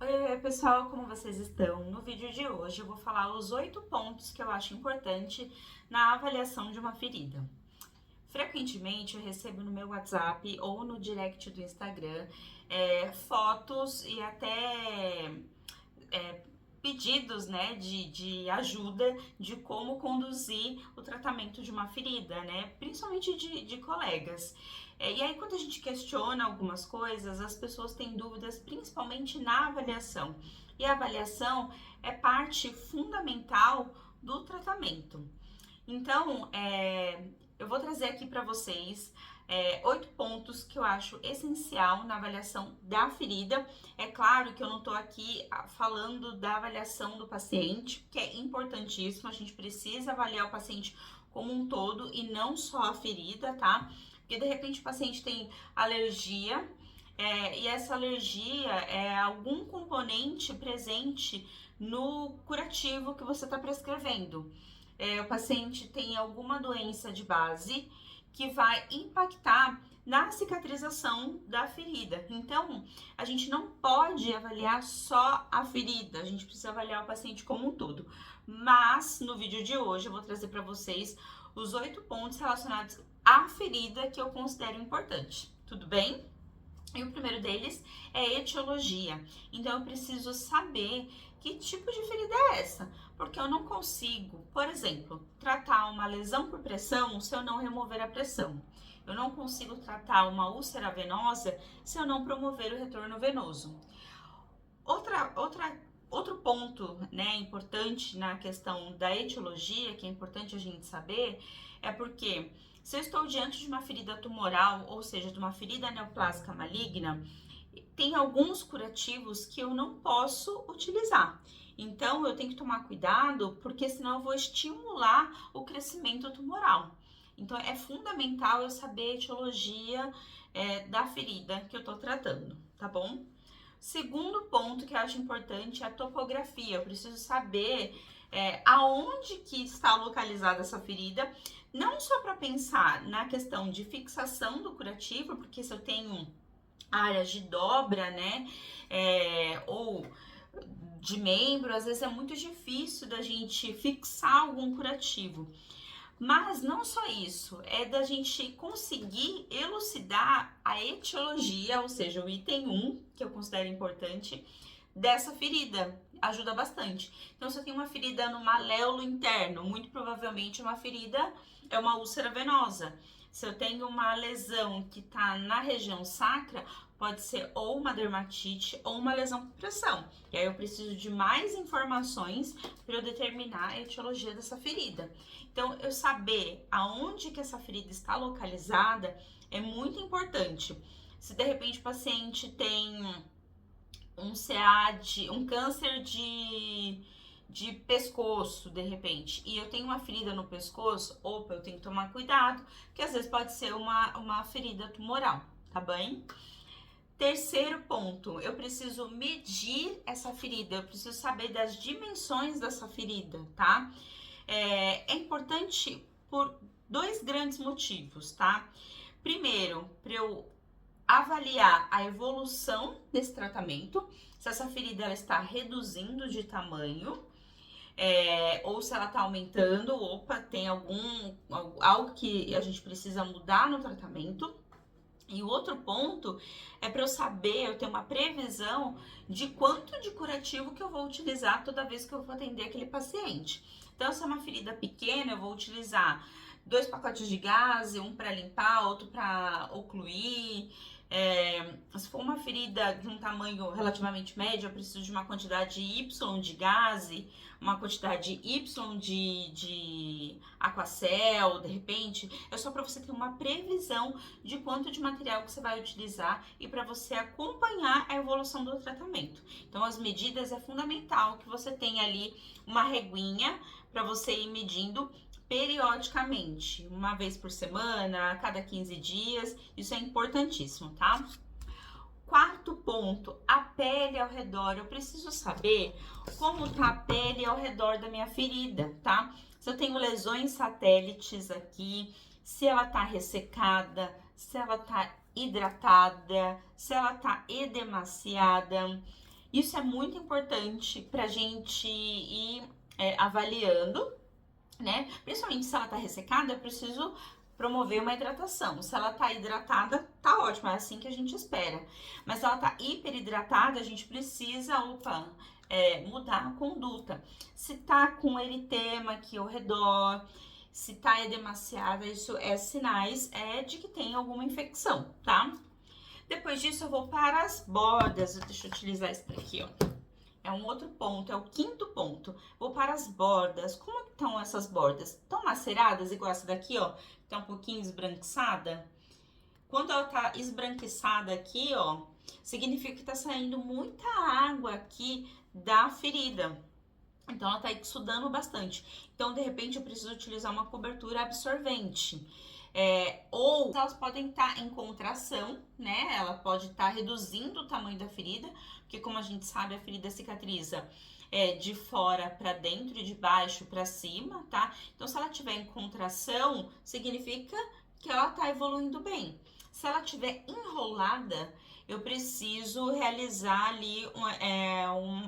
Oi, pessoal, como vocês estão? No vídeo de hoje eu vou falar os 8 pontos que eu acho importante na avaliação de uma ferida. Frequentemente eu recebo no meu WhatsApp ou no direct do Instagram fotos e até pedidos, né, de ajuda de como conduzir o tratamento de uma ferida, né, principalmente de colegas. E aí, quando a gente questiona algumas coisas, as pessoas têm dúvidas, principalmente na avaliação. E a avaliação é parte fundamental do tratamento. Então, eu vou trazer aqui para vocês 8 pontos que eu acho essencial na avaliação da ferida. É claro que eu não estou aqui falando da avaliação do paciente, que é importantíssimo, a gente precisa avaliar o paciente como um todo e não só a ferida, tá? Porque de repente o paciente tem alergia, e essa alergia é algum componente presente no curativo que você está prescrevendo. O paciente tem alguma doença de base que vai impactar na cicatrização da ferida. Então, a gente não pode avaliar só a ferida, a gente precisa avaliar o paciente como um todo. Mas, no vídeo de hoje, eu vou trazer para vocês os 8 pontos relacionados à ferida que eu considero importante. Tudo bem? E o primeiro deles é etiologia. Então eu preciso saber que tipo de ferida é essa, porque eu não consigo, por exemplo, tratar uma lesão por pressão se eu não remover a pressão. Eu não consigo tratar uma úlcera venosa se eu não promover o retorno venoso. Outro ponto, né, importante na questão da etiologia, que é importante a gente saber, é porque se eu estou diante de uma ferida tumoral, ou seja, de uma ferida neoplásica maligna, tem alguns curativos que eu não posso utilizar. Então, eu tenho que tomar cuidado, porque senão eu vou estimular o crescimento tumoral. Então, é fundamental eu saber a etiologia da ferida que eu tô tratando, tá bom? Segundo ponto que eu acho importante é a topografia. Eu preciso saber aonde que está localizada essa ferida, não só para pensar na questão de fixação do curativo, porque se eu tenho áreas de dobra, né, ou de membro, às vezes é muito difícil da gente fixar algum curativo. Mas não só isso, é da gente conseguir elucidar a etiologia, ou seja, o item 1, que eu considero importante, dessa ferida. Ajuda bastante. Então, se eu tenho uma ferida no maléolo interno, muito provavelmente uma ferida é uma úlcera venosa. Se eu tenho uma lesão que está na região sacra, pode ser ou uma dermatite ou uma lesão por pressão. E aí eu preciso de mais informações para eu determinar a etiologia dessa ferida. Então, eu saber aonde que essa ferida está localizada é muito importante. Se de repente o paciente tem um CA, um câncer de pescoço, de repente, e eu tenho uma ferida no pescoço, opa, eu tenho que tomar cuidado, que às vezes pode ser uma ferida tumoral, tá bem? Terceiro ponto, eu preciso medir essa ferida, eu preciso saber das dimensões dessa ferida, tá? É importante por 2 grandes motivos, tá? Primeiro, para eu avaliar a evolução desse tratamento, se essa ferida ela está reduzindo de tamanho, ou se ela está aumentando, opa, tem algo que a gente precisa mudar no tratamento. E o outro ponto é para eu saber, eu ter uma previsão de quanto de curativo que eu vou utilizar toda vez que eu vou atender aquele paciente. Então, se é uma ferida pequena, eu vou utilizar 2 pacotes de gaze, um para limpar, outro para ocluir. Se for uma ferida de um tamanho relativamente médio, eu preciso de uma quantidade Y de gaze, uma quantidade Y de Aquacel, de repente. É só para você ter uma previsão de quanto de material que você vai utilizar e para você acompanhar a evolução do tratamento. Então, as medidas é fundamental que você tenha ali uma reguinha para você ir medindo periodicamente, uma vez por semana, a cada 15 dias, isso é importantíssimo, tá? Quarto ponto, a pele ao redor. Eu preciso saber como tá a pele ao redor da minha ferida, tá? Se eu tenho lesões satélites aqui, se ela tá ressecada, se ela tá hidratada, se ela tá edemaciada. Isso é muito importante pra gente ir avaliando, né? Principalmente se ela tá ressecada, eu preciso promover uma hidratação. Se ela tá hidratada, tá ótimo, é assim que a gente espera. Mas se ela tá hiperidratada, a gente precisa, mudar a conduta. Se tá com eritema aqui ao redor, se tá edemaciada, isso é sinais de que tem alguma infecção, tá? Depois disso, eu vou para as bordas. Deixa eu utilizar esse daqui, ó. É um outro ponto, é o quinto ponto. Vou para as bordas. Como estão essas bordas? Estão maceradas, igual essa daqui, ó. Tá um pouquinho esbranquiçada. Quando ela tá esbranquiçada aqui, ó, significa que tá saindo muita água aqui da ferida. Então, ela tá exudando bastante. Então, de repente, eu preciso utilizar uma cobertura absorvente. Ou elas podem estar em contração, né? Ela pode estar reduzindo o tamanho da ferida, porque como a gente sabe, a ferida cicatriza de fora para dentro e de baixo para cima, tá? Então, se ela tiver em contração, significa que ela tá evoluindo bem. Se ela tiver enrolada, eu preciso realizar ali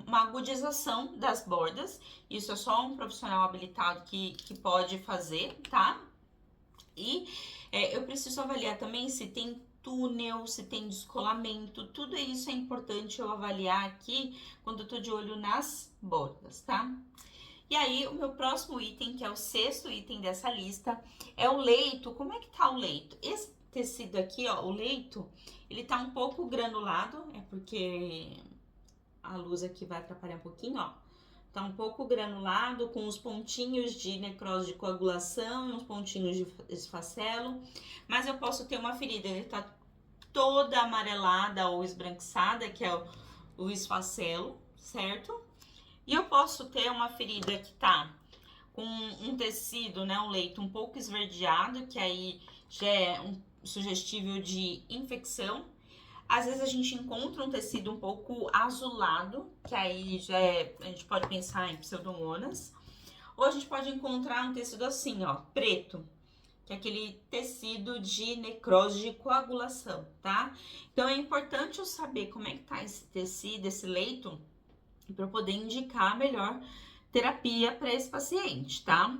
uma agudização das bordas. Isso é só um profissional habilitado que pode fazer, tá? E eu preciso avaliar também se tem túnel, se tem descolamento, tudo isso é importante eu avaliar aqui quando eu tô de olho nas bordas, tá? E aí, o meu próximo item, que é o sexto item dessa lista, é o leito. Como é que tá o leito? Esse tecido aqui, ó, o leito, ele tá um pouco granulado, é porque a luz aqui vai atrapalhar um pouquinho, ó. Tá um pouco granulado, com uns pontinhos de necrose de coagulação e uns pontinhos de esfacelo. Mas eu posso ter uma ferida, ele tá toda amarelada ou esbranquiçada, que é o esfacelo, certo? E eu posso ter uma ferida que tá com um tecido, né, um leito um pouco esverdeado, que aí já é sugestível de infecção. Às vezes a gente encontra um tecido um pouco azulado, que aí a gente pode pensar em pseudomonas. Ou a gente pode encontrar um tecido assim, ó, preto, que é aquele tecido de necrose de coagulação, tá? Então é importante eu saber como é que tá esse tecido, esse leito, para eu poder indicar a melhor terapia para esse paciente, tá?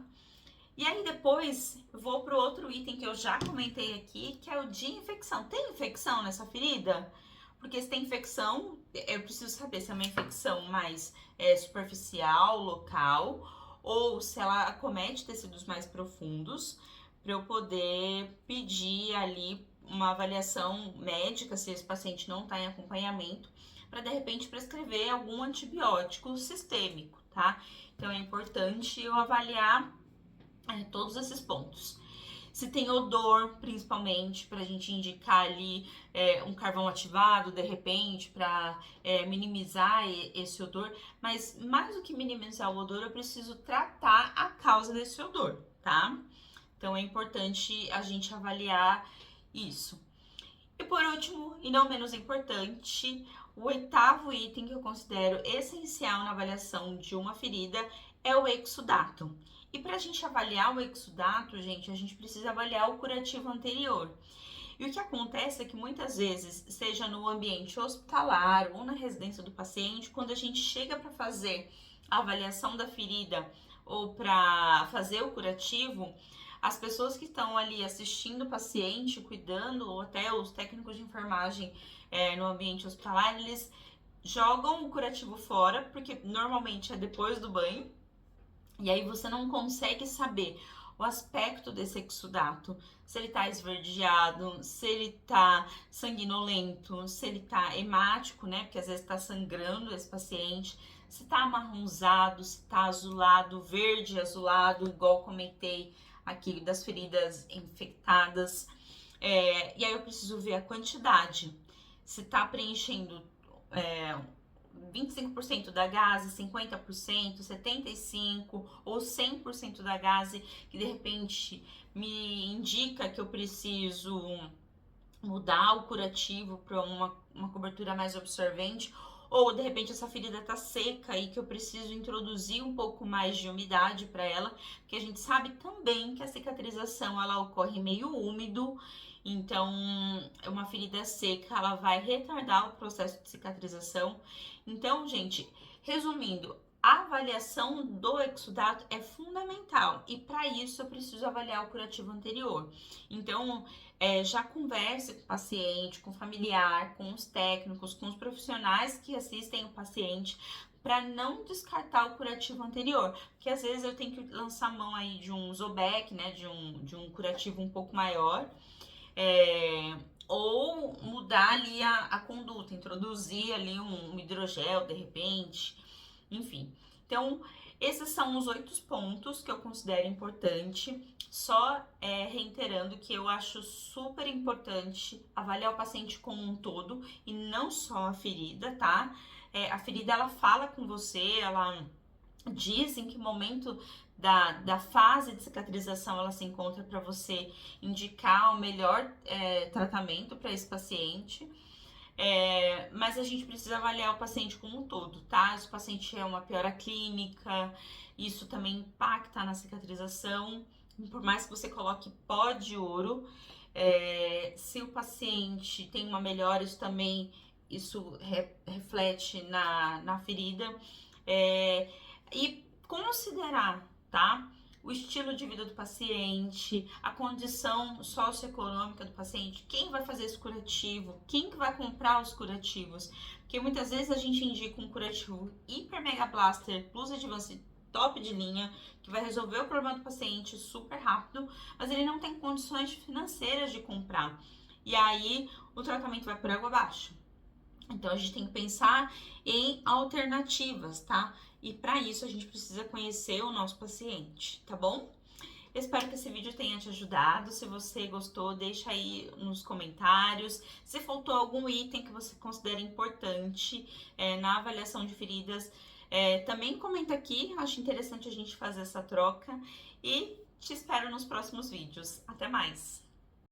E aí depois eu vou pro outro item que eu já comentei aqui, que é o de infecção. Tem infecção nessa ferida? Porque se tem infecção, eu preciso saber se é uma infecção mais superficial, local, ou se ela acomete tecidos mais profundos, para eu poder pedir ali uma avaliação médica, se esse paciente não está em acompanhamento, para de repente prescrever algum antibiótico sistêmico, tá? Então é importante eu avaliar todos esses pontos. Se tem odor, principalmente, para a gente indicar ali um carvão ativado, de repente, para minimizar esse odor. Mas mais do que minimizar o odor, eu preciso tratar a causa desse odor, tá? Então é importante a gente avaliar isso. E por último, e não menos importante, o oitavo item que eu considero essencial na avaliação de uma ferida é o exudato. E para a gente avaliar o exudato, gente, a gente precisa avaliar o curativo anterior. E o que acontece é que muitas vezes, seja no ambiente hospitalar ou na residência do paciente, quando a gente chega para fazer a avaliação da ferida ou para fazer o curativo, as pessoas que estão ali assistindo o paciente, cuidando, ou até os técnicos de enfermagem no ambiente hospitalar, eles jogam o curativo fora, porque normalmente é depois do banho, e aí você não consegue saber o aspecto desse exudato, se ele tá esverdeado, se ele tá sanguinolento, se ele tá hemático, né, porque às vezes tá sangrando esse paciente, se tá amarronzado, se tá azulado, verde azulado, igual comentei aqui das feridas infectadas. E aí eu preciso ver a quantidade, se tá preenchendo 25% da gase, 50%, 75% ou 100% da gase, que de repente me indica que eu preciso mudar o curativo para uma cobertura mais absorvente, ou de repente essa ferida tá seca e que eu preciso introduzir um pouco mais de umidade para ela, porque a gente sabe também que a cicatrização ela ocorre meio úmido. Então, uma ferida seca, ela vai retardar o processo de cicatrização. Então, gente, resumindo, a avaliação do exudato é fundamental e para isso eu preciso avaliar o curativo anterior. Então, já converse com o paciente, com o familiar, com os técnicos, com os profissionais que assistem o paciente para não descartar o curativo anterior, porque às vezes eu tenho que lançar mão aí de um Zobec, né, de um curativo um pouco maior, ou mudar ali a conduta, introduzir ali um hidrogel de repente, enfim. Então, esses são os 8 pontos que eu considero importante. Só reiterando que eu acho super importante avaliar o paciente como um todo e não só a ferida, tá? A ferida, ela fala com você, ela diz em que momento da fase de cicatrização ela se encontra para você indicar o melhor tratamento para esse paciente. Mas a gente precisa avaliar o paciente como um todo, tá? Se o paciente é uma piora clínica, isso também impacta na cicatrização. Por mais que você coloque pó de ouro, se o paciente tem uma melhora, isso reflete na ferida. E considerar, tá? O estilo de vida do paciente, a condição socioeconômica do paciente, quem vai fazer esse curativo, quem que vai comprar os curativos. Porque muitas vezes a gente indica um curativo Hiper Mega Blaster Plus Advance top de linha, que vai resolver o problema do paciente super rápido, mas ele não tem condições financeiras de comprar. E aí o tratamento vai por água abaixo. Então a gente tem que pensar em alternativas, tá? E para isso a gente precisa conhecer o nosso paciente, tá bom? Eu espero que esse vídeo tenha te ajudado. Se você gostou, deixa aí nos comentários. Se faltou algum item que você considera importante na avaliação de feridas, também comenta aqui. Acho interessante a gente fazer essa troca. E te espero nos próximos vídeos. Até mais!